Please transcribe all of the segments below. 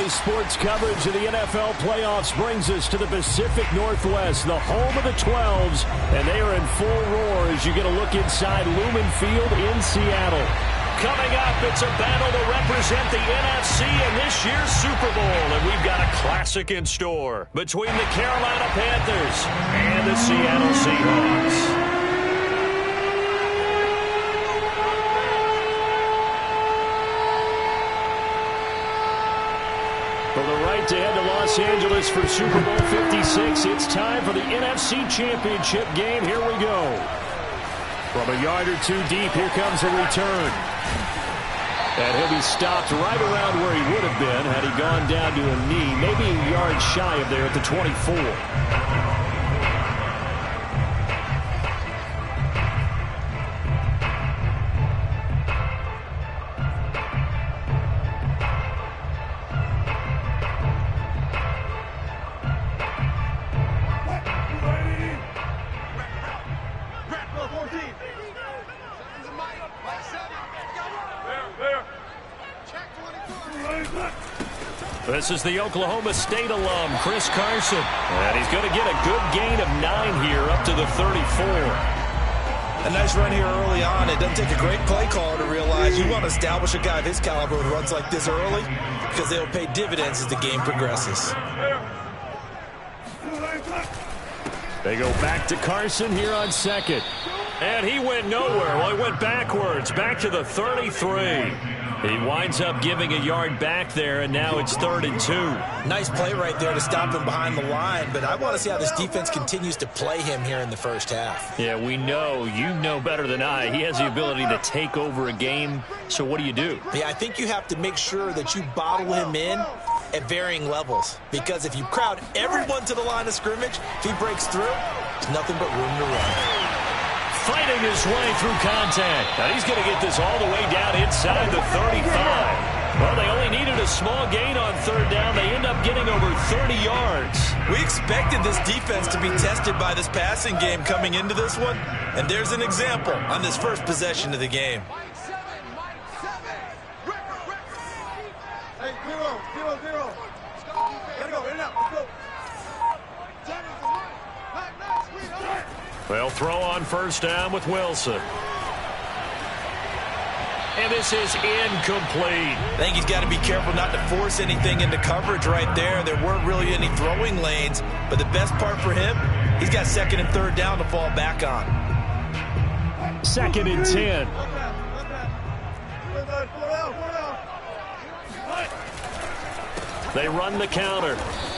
Daily sports coverage of the NFL playoffs brings us to the Pacific Northwest, the home of the 12s, and they are in full roar as you get a look inside Lumen Field in Seattle. Coming up, it's a battle to represent the NFC in this year's Super Bowl, and we've got a classic in store between the Carolina Panthers and the Seattle Seahawks. For the right to head to Los Angeles for Super Bowl 56, it's time for the NFC Championship game. Here we go. From a yard or two deep, here comes a return. And he'll be stopped right around where he would have been had he gone down to a knee, maybe a yard shy of there at the 24. This is the Oklahoma State alum, Chris Carson. And he's going to get a good gain of 9 here up to the 34. A nice run here early on. It doesn't take a great play caller to realize you want to establish a guy of his caliber who runs like this early because they'll pay dividends as the game progresses. They go back to Carson here on second. And he went nowhere. Well, he went backwards, back to the 33. He winds up giving a yard back there, and now it's 3rd and 2. Nice play right there to stop him behind the line, but I want to see how this defense continues to play him here in the first half. Yeah, we know. You know better than I. He has the ability to take over a game, so what do? Yeah, I think you have to make sure that you bottle him in at varying levels, because if you crowd everyone to the line of scrimmage, if he breaks through, there's nothing but room to run. Fighting his way through contact. Now he's going to get this all the way down inside the 35. Well, they only needed a small gain on 3rd down. They end up getting over 30 yards. We expected this defense to be tested by this passing game coming into this one, and there's an example on this first possession of the game. Hey, 0-0-0. Gotta go, in and out, let's go. They'll throw on 1st down with Wilson. And this is incomplete. I think he's got to be careful not to force anything into coverage right there. There weren't really any throwing lanes, but the best part for him, he's got 2nd and 3rd down to fall back on. 2nd and 10. They run the counter.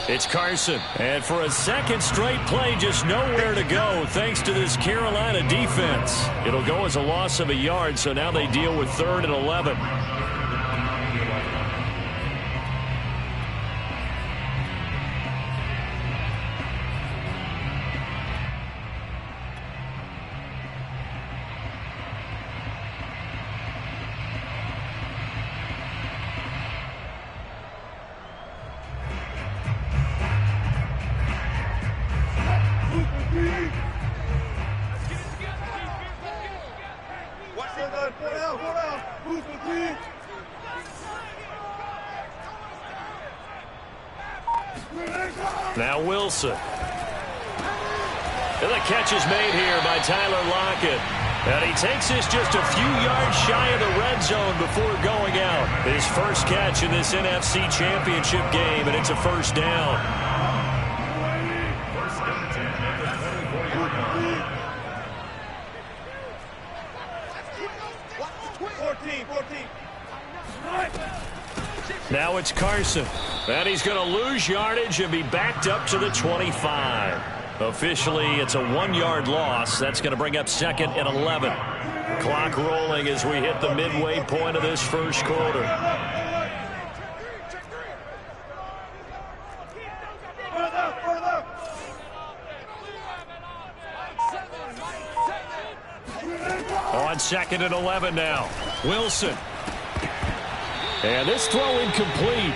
It's Carson. And for a second straight play, just nowhere to go thanks to this Carolina defense. It'll go as a loss of a yard, so now they deal with 3rd and 11. Now Wilson. And the catch is made here by Tyler Lockett. And he takes this just a few yards shy of the red zone before going out. His first catch in this NFC Championship game, and it's a 1st down. Now it's Carson. And he's going to lose yardage and be backed up to the 25. Officially, it's a 1-yard loss. That's going to bring up 2nd and 11. Clock rolling as we hit the midway point of this first quarter. On 2nd and 11 now. Wilson. And this throw incomplete.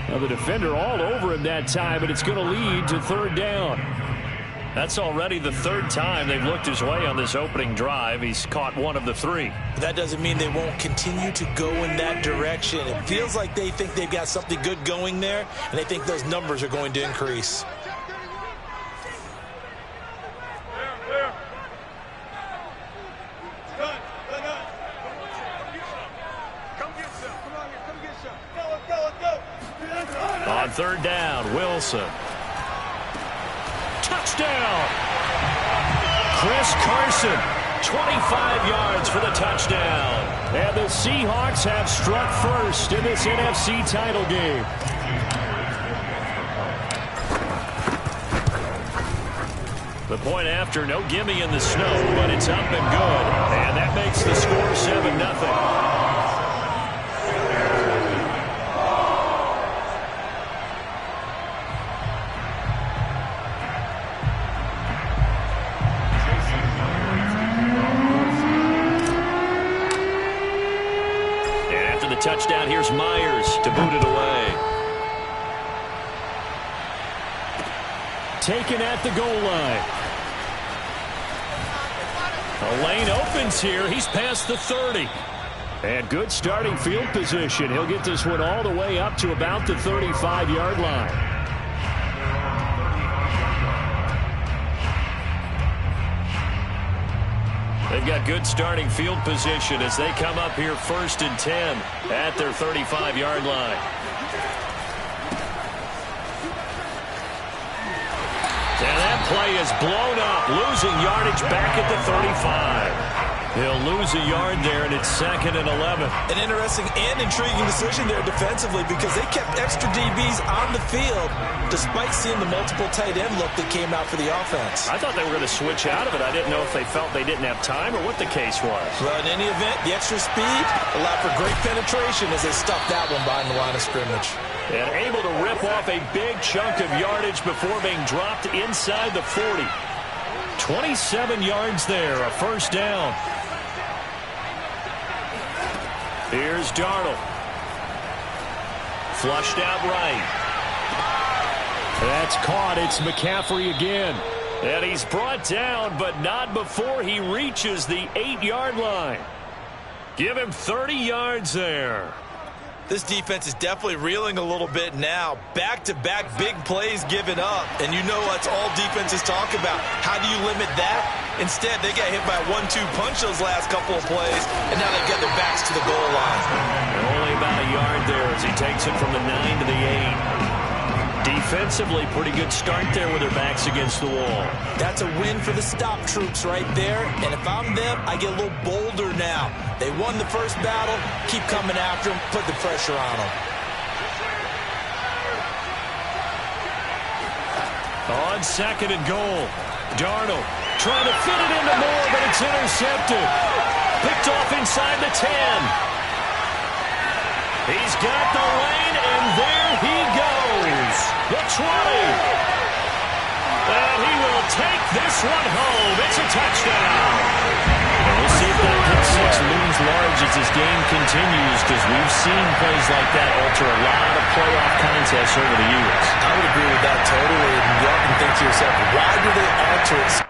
Well, the defender all over him that time, but it's going to lead to 3rd down. That's already the third time they've looked his way on this opening drive. He's caught one of the three. But that doesn't mean they won't continue to go in that direction. It feels like they think they've got something good going there, and they think those numbers are going to increase. On third down, Wilson. Touchdown! Chris Carson, 25 yards for the touchdown. And the Seahawks have struck first in this NFC title game. The point after, no gimme in the snow, but it's up and good. And that makes the score 7-0. Touchdown. Here's Myers to boot it away. Taken at the goal line. A lane opens here. He's past the 30. And good starting field position. He'll get this one all the way up to about the 35-yard line. They've got good starting field position as they come up here 1st and 10 at their 35-yard line. And that play is blown up, losing yardage back at the 35. He'll lose a yard there, and it's 2nd and 11. An interesting and intriguing decision there defensively because they kept extra DBs on the field despite seeing the multiple tight end look that came out for the offense. I thought they were going to switch out of it. I didn't know if they felt they didn't have time or what the case was. Well, in any event, the extra speed allowed for great penetration as they stuffed that one behind the line of scrimmage. And able to rip off a big chunk of yardage before being dropped inside the 40. 27 yards there, a first down. Here's Darnold. Flushed out right. That's caught. It's McCaffrey again. And he's brought down, but not before he reaches the 8-yard line. Give him 30 yards there. This defense is definitely reeling a little bit now. Back-to-back big plays given up. And you know that's all defenses talk about. How do you limit that? Instead, they got hit by a 1-2 punch those last couple of plays, and now they've got their backs to the goal line. Only about a yard there as he takes it from the 9 to the 8. Defensively, pretty good start there with their backs against the wall. That's a win for the stop troops right there. And if I'm them, I get a little bolder now. They won the first battle. Keep coming after them. Put the pressure on them. On 2nd and goal, Darnold trying to fit it into Moore, but it's intercepted. Picked off inside the 10. He's got the lane, and there he goes. The 20. And he will take this one home. It's a touchdown. And we'll see if that pick six looms large as this game continues, because we've seen plays like that alter a lot of playoff contests over the years. I would agree with that totally. And you often think to yourself, why do they alter it?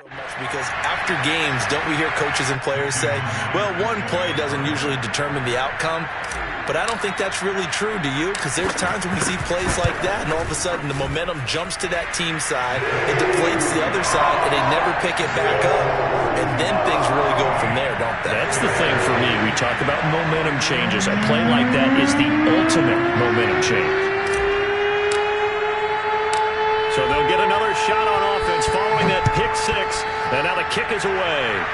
So much because after games, don't we hear coaches and players say, well, one play doesn't usually determine the outcome. But I don't think that's really true, do you? Because there's times when we see plays like that, and all of a sudden the momentum jumps to that team side, it deflates the other side, and they never pick it back up. And then things really go from there, don't they? That's the thing for me. We talk about momentum changes. A play like that is the ultimate momentum change. So they'll get another shot on offense following that pick pick six, and now the kick is away.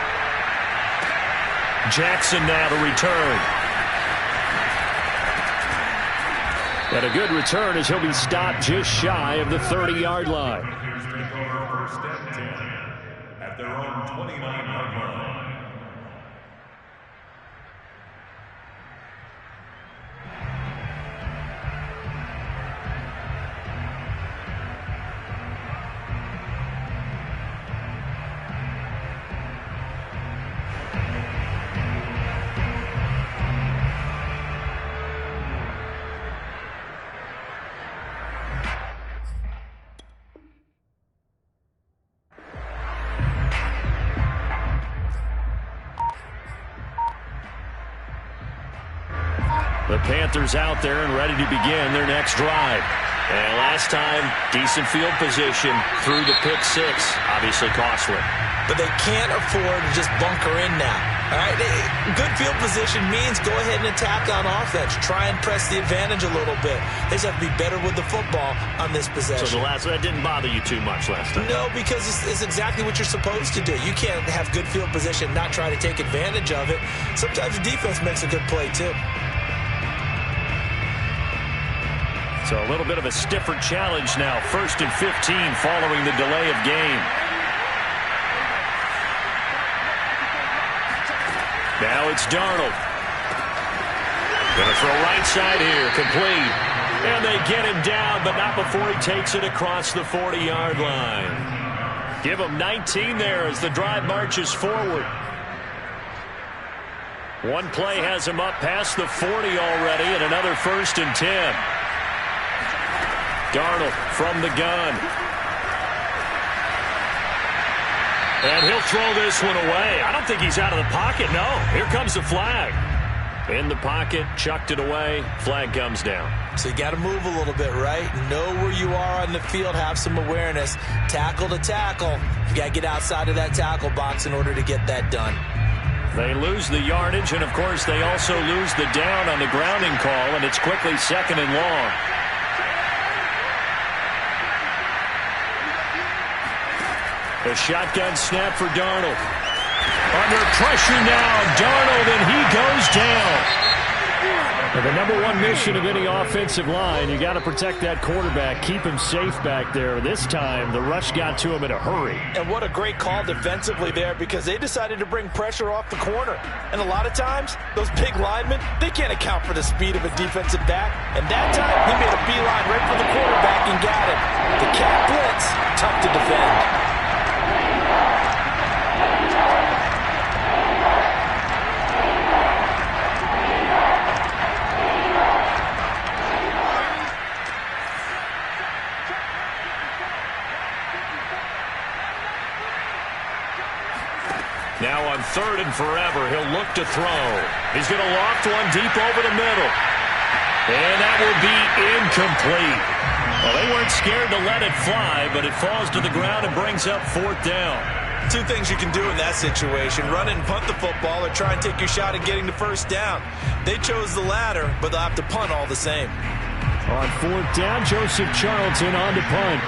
Jackson now to return. And a good return as he'll be stopped just shy of the 30-yard line. First and 10 at their own 29-yard line. The Panthers out there and ready to begin their next drive. And last time, decent field position through the pick six. Obviously costly. But they can't afford to just bunker in now. All right, good field position means go ahead and attack on offense. Try and press the advantage a little bit. They just have to be better with the football on this possession. So that didn't bother you too much last time? No, because it's exactly what you're supposed to do. You can't have good field position and not try to take advantage of it. Sometimes the defense makes a good play, too. So a little bit of a stiffer challenge now. 1st and 15 following the delay of game. Now it's Darnold. Going to throw right side here. Complete. And they get him down, but not before he takes it across the 40-yard line. Give him 19 there as the drive marches forward. One play has him up past the 40 already, and another 1st and 10. Darnold from the gun. And he'll throw this one away. I don't think he's out of the pocket, no. Here comes the flag. In the pocket, chucked it away. Flag comes down. So you got to move a little bit, right? Know where you are on the field, have some awareness. Tackle to tackle. You got to get outside of that tackle box in order to get that done. They lose the yardage, and of course they also lose the down on the grounding call, and it's quickly 2nd and long. The shotgun snap for Darnold. Under pressure now, Darnold, and he goes down. And the #1 mission of any offensive line, you got to protect that quarterback, keep him safe back there. This time, the rush got to him in a hurry. And what a great call defensively there, because they decided to bring pressure off the corner. And a lot of times, those big linemen, they can't account for the speed of a defensive back. And that time, he made a beeline right for the quarterback and got it. The cat blitz, tough to defend. Now on 3rd and forever, he'll look to throw. He's going to loft one deep over the middle. And that will be incomplete. Well, they weren't scared to let it fly, but it falls to the ground and brings up 4th down. Two things you can do in that situation: run it and punt the football, or try and take your shot at getting the 1st down. They chose the latter, but they'll have to punt all the same. On 4th down, Joseph Charlton on to punt.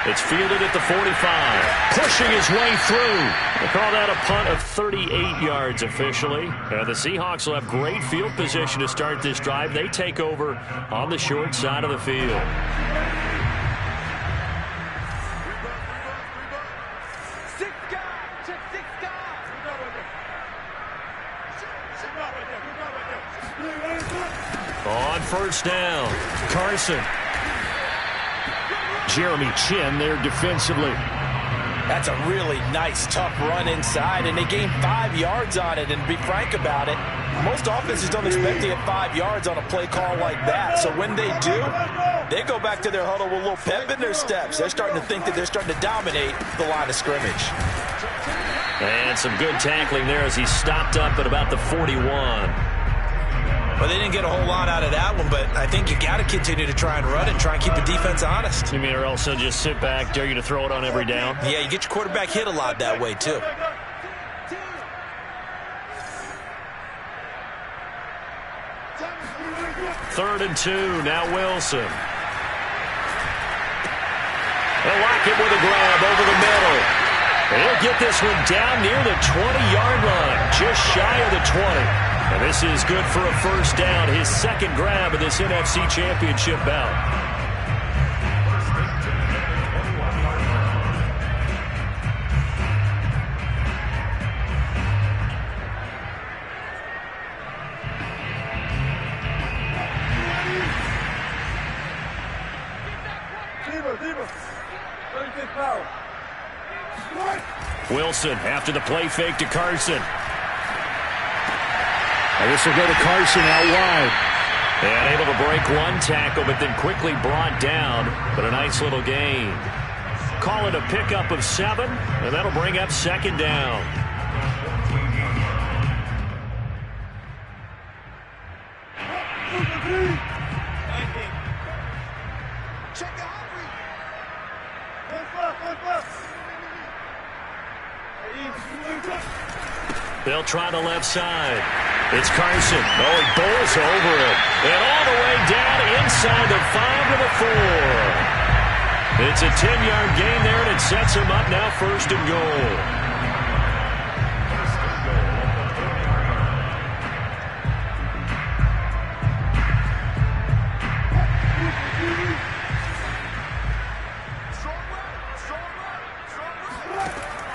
It's fielded at the 45. Pushing his way through. They call that a punt of 38 yards officially. And the Seahawks will have great field position to start this drive. They take over on the short side of the field. On 1st down, Carson. Jeremy Chin there defensively. That's a really nice, tough run inside, and they gained 5 yards on it. And to be frank about it, most offenses don't expect to get 5 yards on a play call like that. So when they do, they go back to their huddle with a little pep in their steps. They're starting to think that they're starting to dominate the line of scrimmage. And some good tackling there as he stopped up at about the 41. Well, they didn't get a whole lot out of that one, but I think you got to continue to try and run it, try and keep the defense honest. You mean, or else they'll just sit back, dare you to throw it on every down? Yeah, you get your quarterback hit a lot that way, too. 3rd and 2. Now Wilson. They'll lock it with a grab over the middle. He'll get this one down near the 20-yard line, just shy of the 20. And this is good for a first down, his second grab of this NFC Championship bout. Wilson after the play fake to Carson. And this will go to Carson out wide. And able to break one tackle, but then quickly brought down. But a nice little gain. Call it a pickup of 7, and that'll bring up 2nd down. They'll try the left side. It's Carson. Oh, he bowls over it. And all the way down inside the 5 to the 4. It's a 10-yard gain there, and it sets him up now 1st and goal.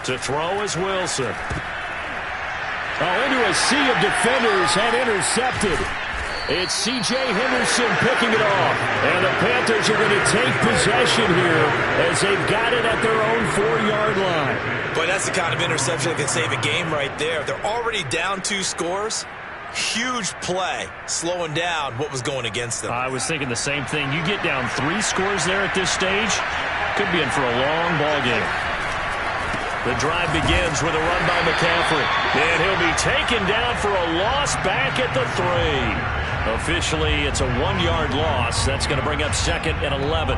To throw is Wilson. Oh, into a sea of defenders and intercepted. It's C.J. Henderson picking it off. And the Panthers are going to take possession here as they've got it at their own 4-yard line. But that's the kind of interception that can save a game right there. They're already down 2 scores. Huge play, slowing down what was going against them. I was thinking the same thing. You get down 3 scores there at this stage, could be in for a long ball game. The drive begins with a run by McCaffrey. And he'll be taken down for a loss back at the 3. Officially, it's a 1-yard loss. That's going to bring up 2nd and 11.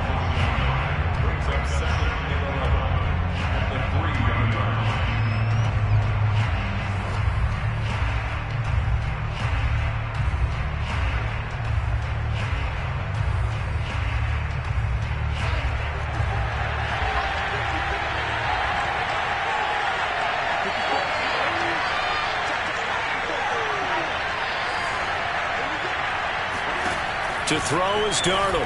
Brings up 2nd and 11 at the 3-yard line. To throw is Darnold.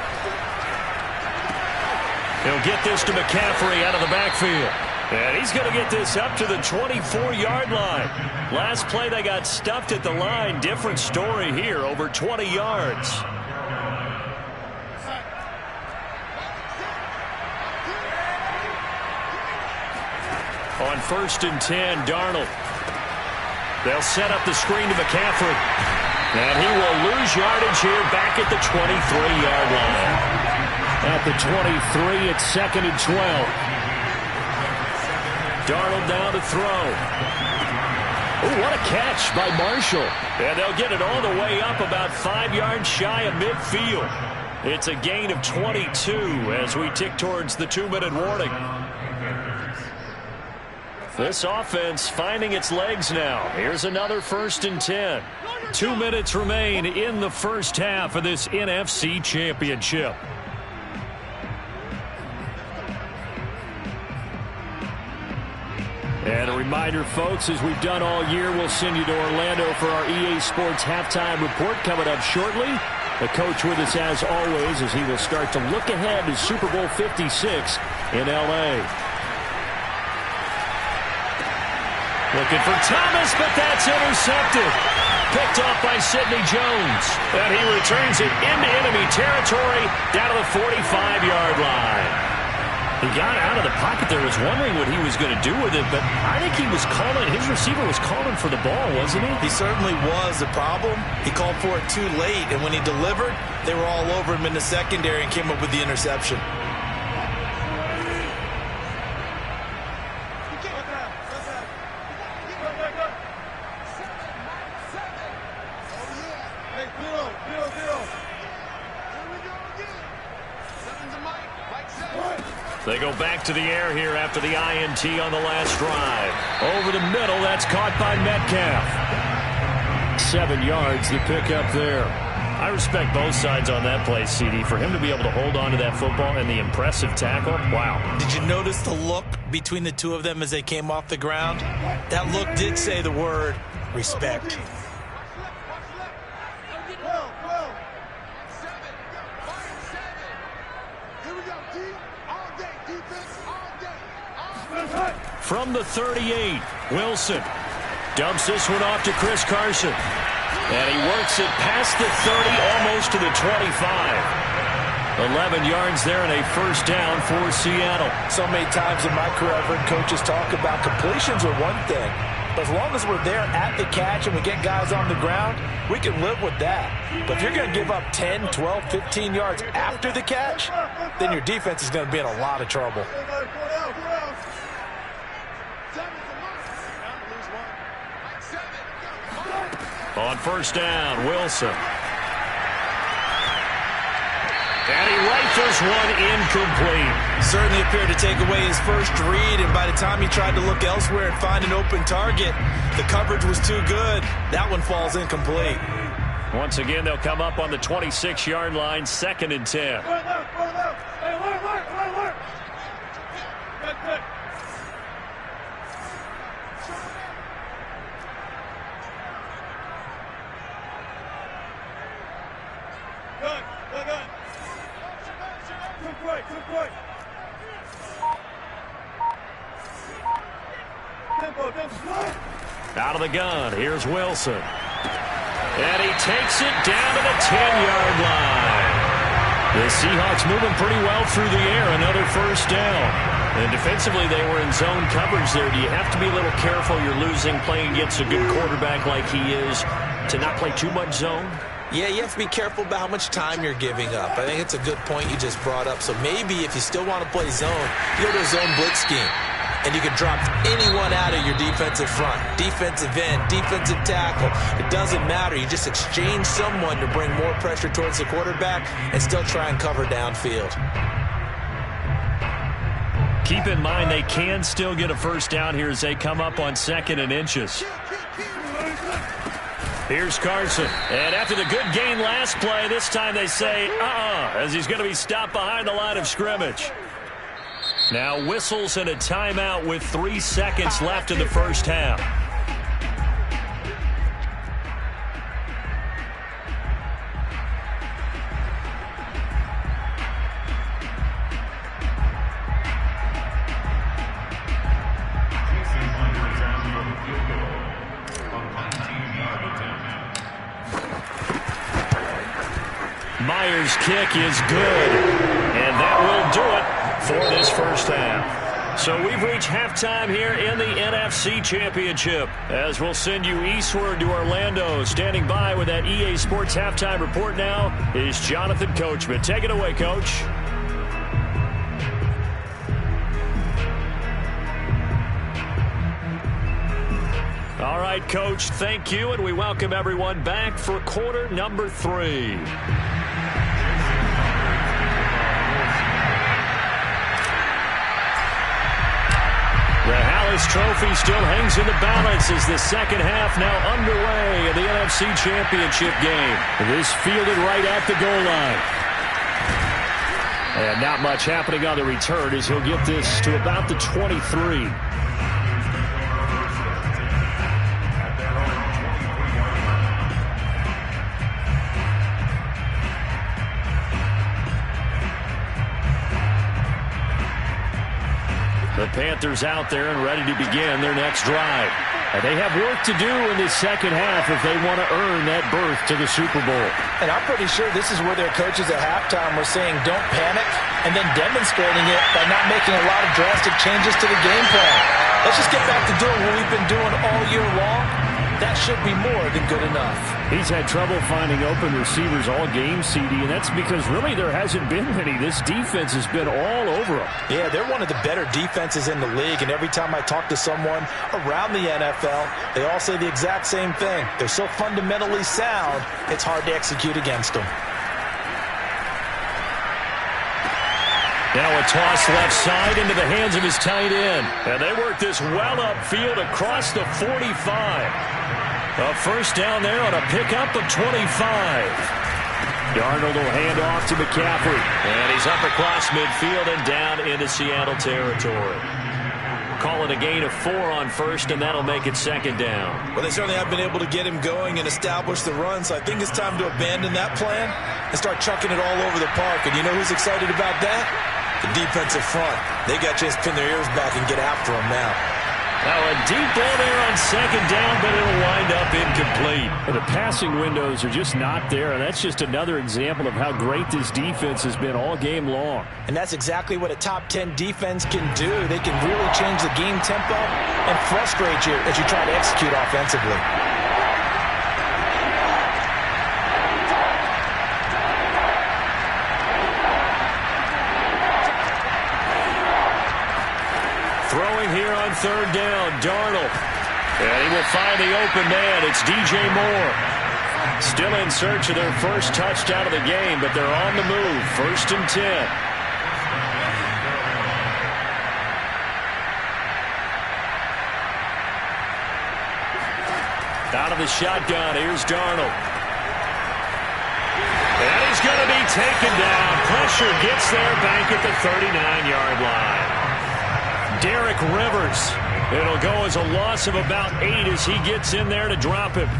He'll get this to McCaffrey out of the backfield. And he's going to get this up to the 24-yard line. Last play they got stuffed at the line. Different story here, over 20 yards. On 1st and 10, Darnold. They'll set up the screen to McCaffrey. And he will lose yardage here back at the 23-yard line. At the 23, it's 2nd and 12. Darnold down to throw. Oh, what a catch by Marshall. And they'll get it all the way up about 5 yards shy of midfield. It's a gain of 22 as we tick towards the 2-minute warning. This offense finding its legs now. Here's another 1st and 10. 2 minutes remain in the first half of this NFC Championship. And a reminder, folks, as we've done all year, we'll send you to Orlando for our EA Sports halftime report coming up shortly. The coach with us as always as he will start to look ahead to Super Bowl 56 in L.A. Looking for Thomas, but that's intercepted. Picked off by Sidney Jones. And he returns it into enemy territory down to the 45-yard line. He got out of the pocket there, was wondering what he was going to do with it, but I think he was calling, his receiver was calling for the ball, wasn't he? He certainly was. The problem, he called for it too late, and when he delivered, they were all over him in the secondary and came up with the interception. They go back to the air here after the INT on the last drive. Over the middle, that's caught by Metcalf. 7 yards, the pickup there. I respect both sides on that play, CD. For him to be able to hold on to that football and the impressive tackle, wow. Did you notice the look between the two of them as they came off the ground? That look did say the word respect. From the 38, Wilson dumps this one off to Chris Carson. And he works it past the 30, almost to the 25. 11 yards there and a first down for Seattle. So many times in my career I've heard coaches talk about completions are one thing. But as long as we're there at the catch and we get guys on the ground, we can live with that. But if you're going to give up 10, 12, 15 yards after the catch, then your defense is going to be in a lot of trouble. On first down, Wilson. And he rifles one incomplete. Certainly appeared to take away his first read, and by the time he tried to look elsewhere and find an open target, the coverage was too good. That one falls incomplete. Once again, they'll come up on the 26-yard line, 2nd and 10. Out of the gun, here's Wilson. And he takes it down to the 10-yard line. The Seahawks moving pretty well through the air, another first down. And defensively, they were in zone coverage there. Do you have to be a little careful you're losing playing against a good quarterback like he is to not play too much zone? Yeah, you have to be careful about how much time you're giving up. I think it's a good point you just brought up. So maybe if you still want to play zone, you go to a zone blitz scheme. And you can drop anyone out of your defensive front, defensive end, defensive tackle. It doesn't matter. You just exchange someone to bring more pressure towards the quarterback and still try and cover downfield. Keep in mind they can still get a first down here as they come up on 2nd and inches. Here's Carson. And after the good gain last play, this time they say, as he's going to be stopped behind the line of scrimmage. Now whistles and a timeout with 3 seconds left in the first half. Myers' kick is good, and that will do it for this first half. So we've reached halftime here in the NFC Championship, as we'll send you eastward to Orlando. Standing by with that EA Sports halftime report now is Jonathan Coachman. Take it away, Coach. All right, Coach, thank you, and we welcome everyone back for quarter number 3. The Hallis Trophy still hangs in the balance as the second half now underway in the NFC Championship game. This fielded right at the goal line. And not much happening on the return as he'll get this to about the 23. The Panthers out there and ready to begin their next drive. And they have work to do in this second half if they want to earn that berth to the Super Bowl. And I'm pretty sure this is where their coaches at halftime were saying don't panic and then demonstrating it by not making a lot of drastic changes to the game plan. Let's just get back to doing what we've been doing all year long. That should be more than good enough. He's had trouble finding open receivers all game, CD, and that's because really there hasn't been any. This defense has been all over them. Yeah, they're one of the better defenses in the league, and every time I talk to someone around the NFL, they all say the exact same thing. They're so fundamentally sound, it's hard to execute against them. Now a toss left side into the hands of his tight end. And they work this well upfield across the 45. A first down there on a pickup of 25. Darnold will hand off to McCaffrey. And he's up across midfield and down into Seattle territory. Call it a gain of 4 on first, and that'll make it second down. Well, they certainly have been able to get him going and establish the run, so I think it's time to abandon that plan and start chucking it all over the park. And you know who's excited about that? The defensive front. They got a chance to pin their ears back and get after him now. Now a deep ball there on second down, but it'll wind up incomplete. The passing windows are just not there, and that's just another example of how great this defense has been all game long. And that's exactly what a top 10 defense can do. They can really change the game tempo and frustrate you as you try to execute offensively. Throwing here on third down, Darnold. And he will find the open man. It's DJ Moore. Still in search of their first touchdown of the game, but they're on the move. 1st and 10. Out of the shotgun, here's Darnold. And he's going to be taken down. Pressure gets there back at the 39-yard line. Derek Rivers. It'll go as a loss of about 8 as he gets in there to drop him.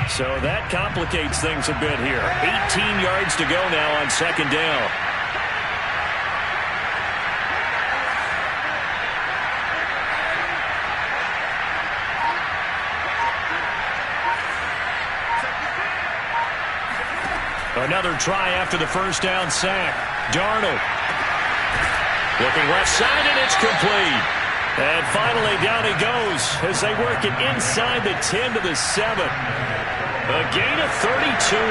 So that complicates things a bit here. 18 yards to go now on second down. Another try after the first down sack. Darnold. Looking left side, and it's complete. And finally down he goes as they work it inside the 10 to the 7. A gain of 32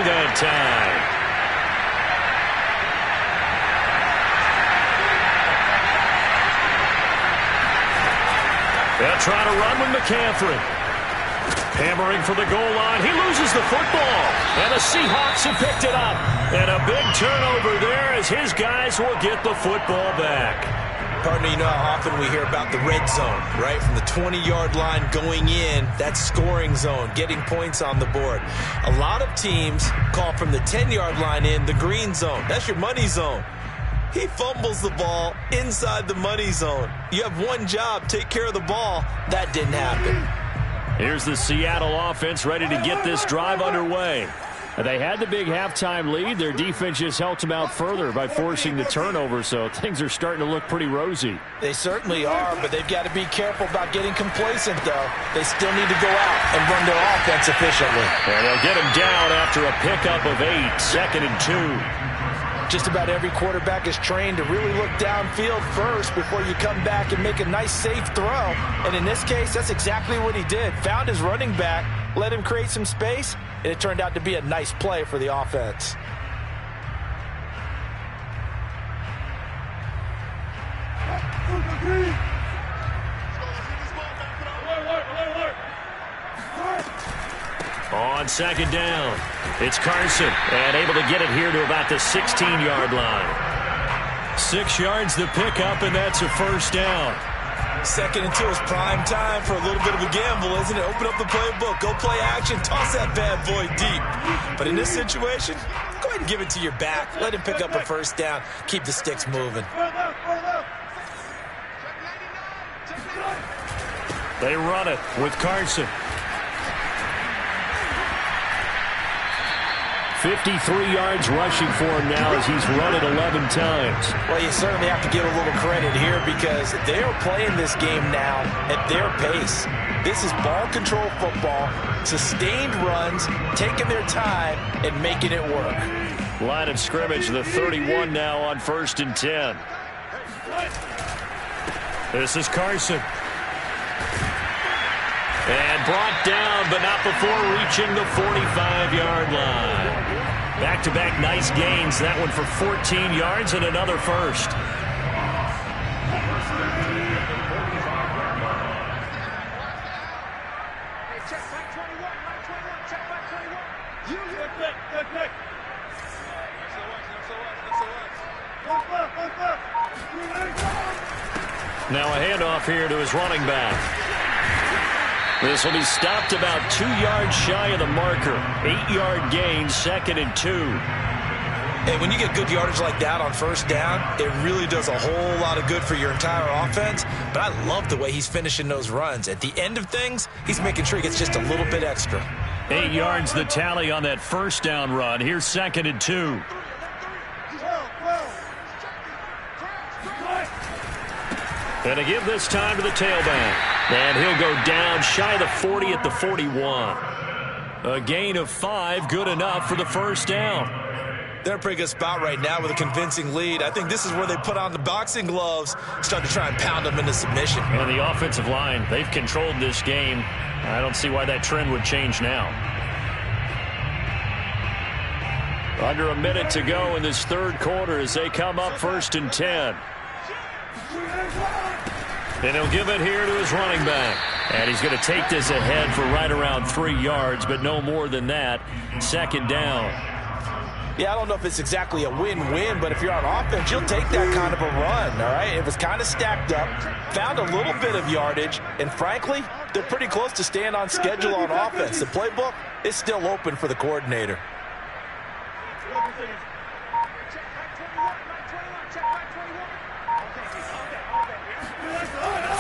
that time. They'll try to run with McCaffrey. Hammering for the goal line. He loses the football. And the Seahawks have picked it up. And a big turnover there as his guys will get the football back. Partner, you know how often we hear about the red zone, right? From the 20-yard line going in, that's scoring zone, getting points on the board. A lot of teams call from the 10-yard line in the green zone. That's your money zone. He fumbles the ball inside the money zone. You have one job, take care of the ball. That didn't happen. Here's the Seattle offense ready to get this drive underway. They had the big halftime lead. Their defense just helped them out further by forcing the turnover, so things are starting to look pretty rosy. They certainly are, but they've got to be careful about getting complacent, though. They still need to go out and run their offense efficiently. And they'll get him down after a pickup of 8, 2nd and 2. Just about every quarterback is trained to really look downfield first before you come back and make a nice, safe throw. And in this case, that's exactly what he did. Found his running back, let him create some space, and it turned out to be a nice play for the offense. On second down, it's Carson, and able to get it here to about the 16-yard line. 6 yards the pickup, and that's a first down. 2nd and 2 is prime time for a little bit of a gamble, isn't it? Open up the playbook, go play action, toss that bad boy deep. But in this situation, go ahead and give it to your back. Let him pick up a first down. Keep the sticks moving. They run it with Carson. 53 yards rushing for him now as he's run it 11 times. Well, you certainly have to give a little credit here because they're playing this game now at their pace. This is ball control football, sustained runs, taking their time and making it work. Line of scrimmage, the 31 now on 1st and 10. This is Carson. And brought down, but not before reaching the 45-yard line. Back-to-back nice gains. That one for 14 yards and another first. Now a handoff here to his running back. This will be stopped about 2 yards shy of the marker. 8-yard gain, 2nd and 2. Hey, when you get good yardage like that on first down, it really does a whole lot of good for your entire offense. But I love the way he's finishing those runs. At the end of things, he's making sure he gets just a little bit extra. 8 yards the tally on that first down run. Here's 2nd and 2. And to give this time to the tailback. And he'll go down shy of the 40 at the 41. A gain of 5, good enough for the first down. They're in a pretty good spot right now with a convincing lead. I think this is where they put on the boxing gloves, start to try and pound them into submission. And the offensive line, they've controlled this game. I don't see why that trend would change now. Under a minute to go in this third quarter as they come up 1st and 10. And he'll give it here to his running back. And he's going to take this ahead for right around 3 yards, but no more than that. 2nd down. Yeah, I don't know if it's exactly a win-win, but if you're on offense, you'll take that kind of a run, all right? It was kind of stacked up, found a little bit of yardage, and frankly, they're pretty close to staying on schedule on offense. The playbook is still open for the coordinator.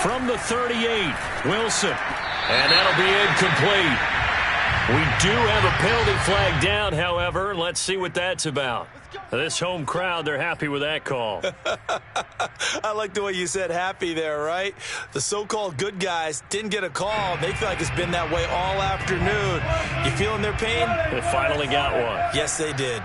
From the 38, Wilson. And that'll be incomplete. We do have a penalty flag down, however. Let's see what that's about. This home crowd, they're happy with that call. I like the way you said happy there, right? The so-called good guys didn't get a call. They feel like it's been that way all afternoon. You feeling their pain? They finally got one. Yes, they did.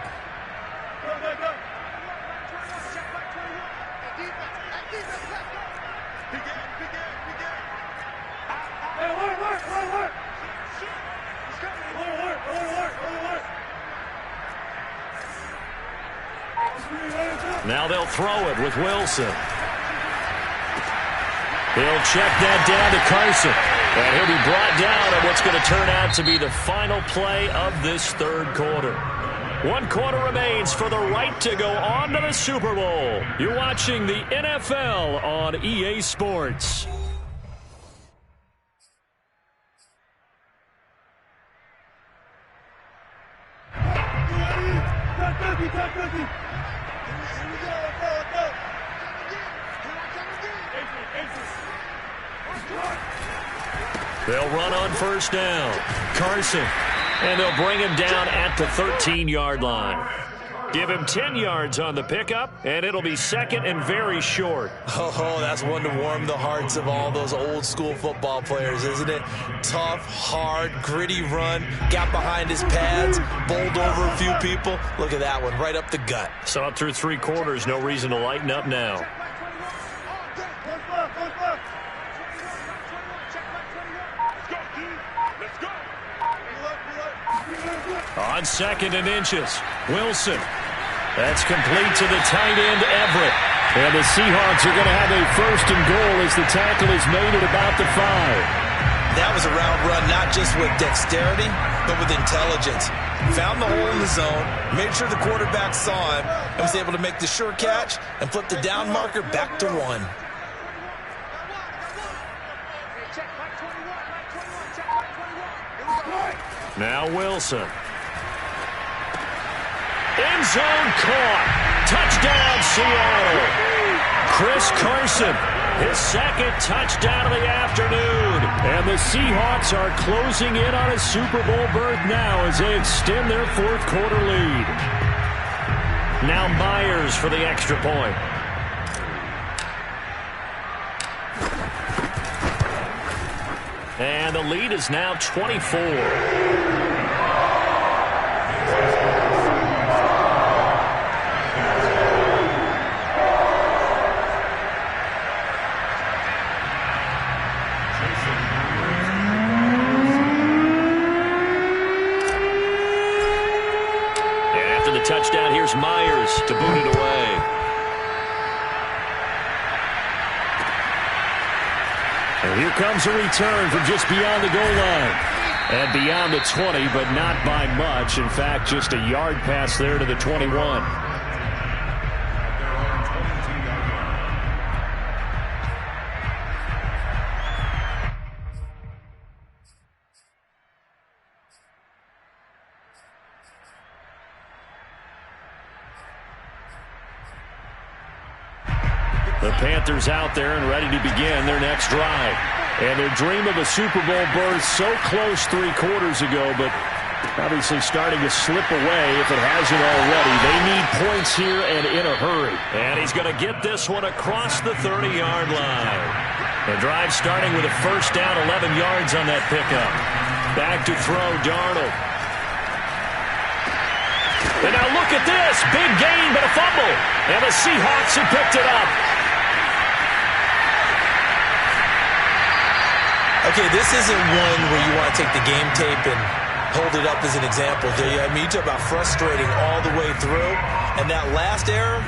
Now they'll throw it with Wilson. He'll check that down to Carson. And he'll be brought down on what's going to turn out to be the final play of this third quarter. 1 quarter remains for the right to go on to the Super Bowl. You're watching the NFL on EA Sports. They'll run on first down. Carson. And they'll bring him down at the 13-yard line. Give him 10 yards on the pickup, and it'll be 2nd and very short. Oh, that's one to warm the hearts of all those old-school football players, isn't it? Tough, hard, gritty run, got behind his pads, bowled over a few people. Look at that one, right up the gut. Saw it through 3 quarters, no reason to lighten up now. On 2nd and inches, Wilson. That's complete to the tight end, Everett. And the Seahawks are going to have a 1st and goal as the tackle is made at about the 5. That was a route run, not just with dexterity, but with intelligence. Found the hole in the zone, made sure the quarterback saw him, and was able to make the sure catch and flip the down marker back to 1. Now Wilson. End zone caught. Touchdown, Seattle. Chris Carson, his 2nd touchdown of the afternoon. And the Seahawks are closing in on a Super Bowl berth now as they extend their 4th quarter lead. Now Myers for the extra point. And the lead is now 24. Touchdown, here's Myers to boot it away. And here comes a return from just beyond the goal line. And beyond the 20, but not by much. In fact, just a yard pass there to the 21. The Panthers out there and ready to begin their next drive. And their dream of a Super Bowl berth so close 3 quarters ago, but obviously starting to slip away if it hasn't already. They need points here and in a hurry. And he's going to get this one across the 30-yard line. The drive starting with a first down, 11 yards on that pickup. Back to throw, Darnold. And now look at this. Big gain, but a fumble. And the Seahawks have picked it up. Okay, this isn't one where you want to take the game tape and hold it up as an example, do you? I mean, you talk about frustrating all the way through. And that last error,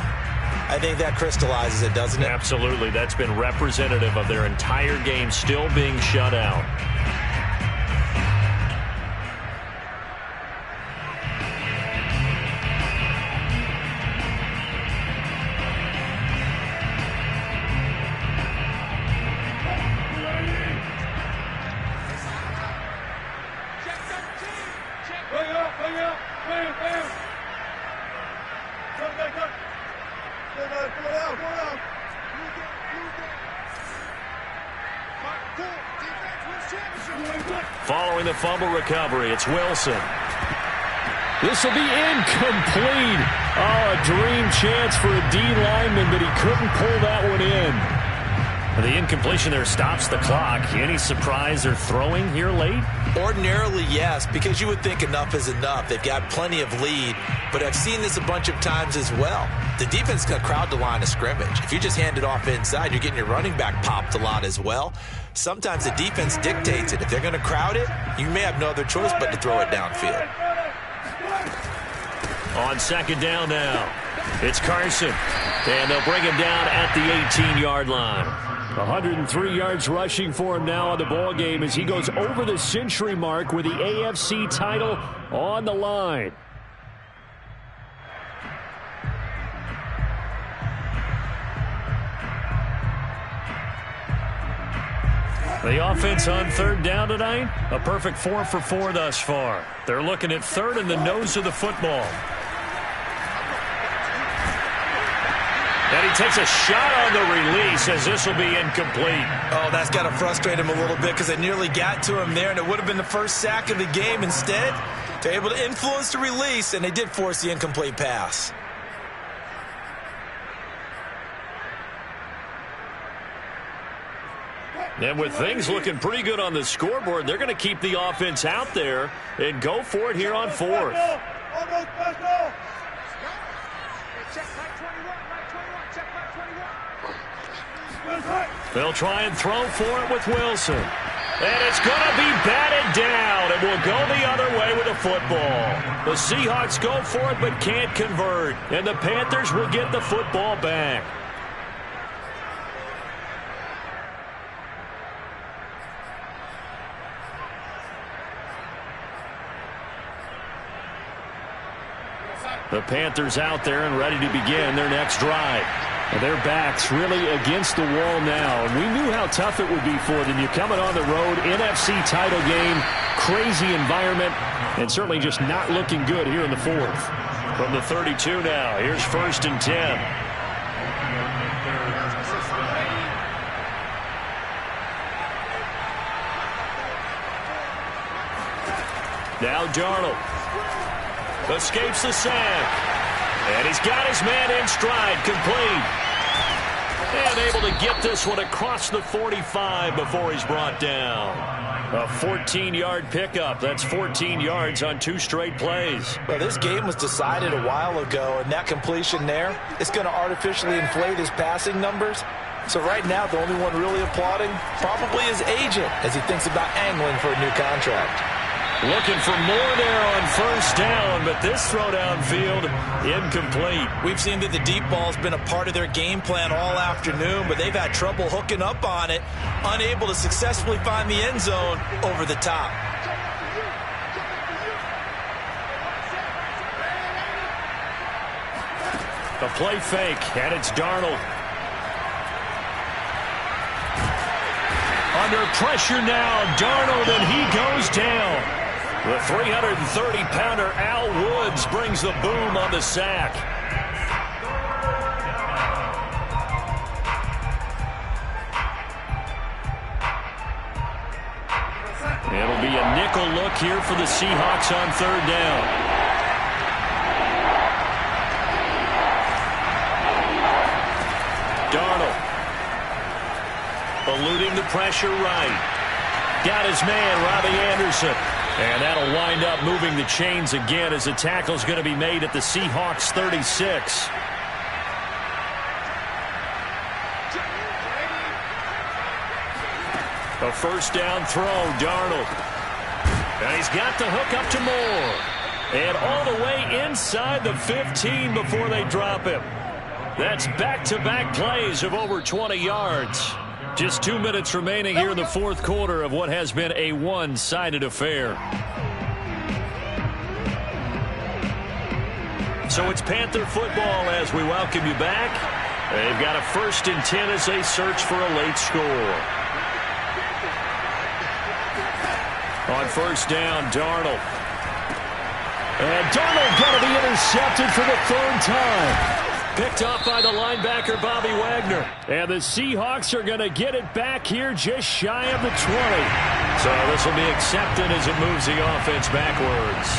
I think that crystallizes it, doesn't it? Absolutely. That's been representative of their entire game still being shut out. Following the fumble recovery, it's Wilson. This will be incomplete. Oh, a dream chance for a D lineman, but he couldn't pull that one in. The incompletion there stops the clock. Any surprise they're throwing here late? Ordinarily, yes, because you would think enough is enough. They've got plenty of lead, but I've seen this a bunch of times as well. The defense is going to crowd the line of scrimmage. If you just hand it off inside, you're getting your running back popped a lot as well. Sometimes the defense dictates it. If they're going to crowd it, you may have no other choice but to throw it downfield. On second down now, it's Carson, and they'll bring him down at the 18-yard line. 103 yards rushing for him now on the ball game as he goes over the century mark with the AFC title on the line. The offense on third down tonight, a perfect 4 for 4 thus far. They're looking at third in the nose of the football. And he takes a shot on the release as this will be incomplete. Oh, that's got to frustrate him a little bit because it nearly got to him there, and it would have been the first sack of the game. Instead, they're able to influence the release, and they did force the incomplete pass. And with things looking pretty good on the scoreboard, they're going to keep the offense out there and go for it here on fourth. They'll try and throw for it with Wilson. And it's going to be batted down. It will go the other way with the football. The Seahawks go for it but can't convert. And the Panthers will get the football back. The Panthers out there and ready to begin their next drive. And their backs really against the wall now. And we knew how tough it would be for them. You're coming on the road, NFC title game, crazy environment, and certainly just not looking good here in the fourth. From the 32 now, here's first and 10. Now Darnold escapes the sack. And he's got his man in stride, complete. And able to get this one across the 45 before he's brought down. A 14-yard pickup. That's 14 yards on 2 straight plays. Well, this game was decided a while ago, and that completion there, it's going to artificially inflate his passing numbers. So right now, the only one really applauding probably his agent as he thinks about angling for a new contract. Looking for more there on first down, but this throw downfield incomplete. We've seen that the deep ball's been a part of their game plan all afternoon, but they've had trouble hooking up on it, unable to successfully find the end zone over the top. A play fake, and it's Darnold. Under pressure now, Darnold, and he goes down. The 330-pounder Al Woods brings the boom on the sack. tactical look here for the Seahawks on third down. Darnold. Eluding the pressure right. Got his man, Robbie Anderson. And that'll wind up moving the chains again as the tackle's going to be made at the Seahawks 36. A first down throw, Darnold. And he's got the hook up to Moore. And all the way inside the 15 before they drop him. That's back-to-back plays of over 20 yards. Just 2 minutes remaining here in the fourth quarter of what has been a one-sided affair. So it's Panther football as we welcome you back. They've got a 1st and 10 as they search for a late score. On first down, Darnold. And Darnold going to be intercepted for the 3rd time. Picked off by the linebacker, Bobby Wagner. And the Seahawks are going to get it back here just shy of the 20. So this will be accepted as it moves the offense backwards.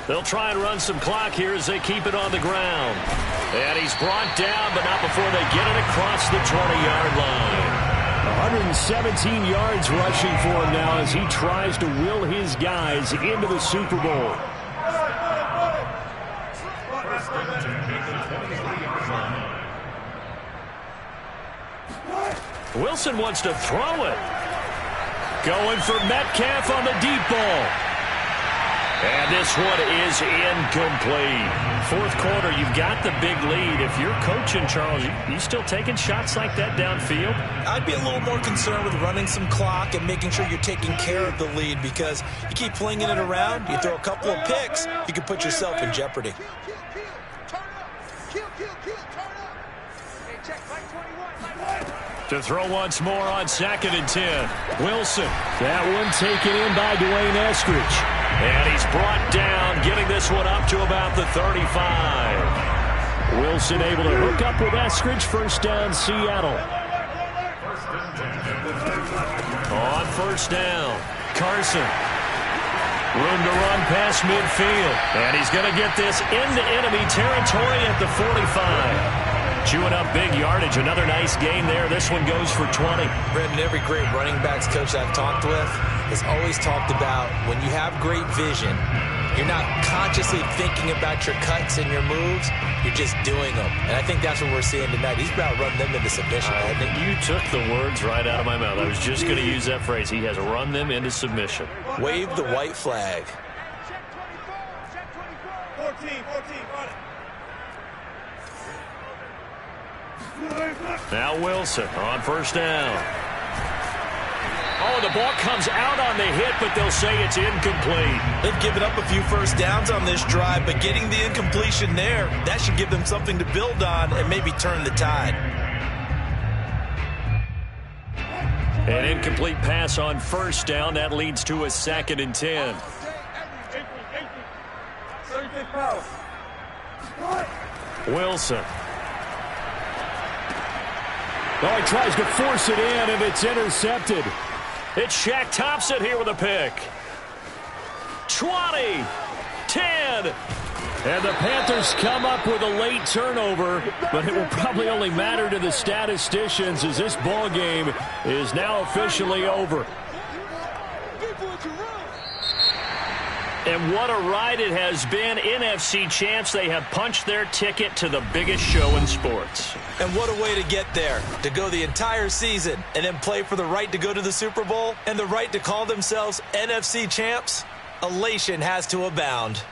They'll try and run some clock here as they keep it on the ground. And he's brought down, but not before they get it across the 20-yard line. 117 yards rushing for him now as he tries to will his guys into the Super Bowl. Wilson wants to throw it. Going for Metcalf on the deep ball. And this one is incomplete. Fourth quarter, you've got the big lead. If you're coaching, Charles, you still taking shots like that downfield? I'd be a little more concerned with running some clock and making sure you're taking care of the lead, because you keep flinging it around, you throw a couple of picks, you can put yourself in jeopardy. To throw once more on 2nd and 10. Wilson. That one taken in by Dwayne Eskridge. And he's brought down, getting this one up to about the 35. Wilson able to hook up with Eskridge. First down, Seattle. On first down, Carson. Room to run past midfield. And he's going to get this into enemy territory at the 45. Chewing up big yardage. Another nice gain there. This one goes for 20. Brendan, every great running backs coach I've talked with has always talked about when you have great vision, you're not consciously thinking about your cuts and your moves. You're just doing them. And I think that's what we're seeing tonight. He's about to run them into submission. I think you took the words right out of my mouth. I was just going to use that phrase. He has run them into submission. Wave the white flag. 14, run it. Now Wilson on first down. Oh, the ball comes out on the hit, but they'll say it's incomplete. They've given up a few first downs on this drive, but getting the incompletion there, that should give them something to build on and maybe turn the tide. An incomplete pass on first down. That leads to a 2nd and 10. Wilson. Oh, he tries to force it in, and it's intercepted. It's Shaq Thompson here with a pick. 20, 10. And the Panthers come up with a late turnover, but it will probably only matter to the statisticians as this ball game is now officially over. And what a ride it has been. NFC champs, they have punched their ticket to the biggest show in sports. And what a way to get there, to go the entire season and then play for the right to go to the Super Bowl and the right to call themselves NFC champs. Elation has to abound.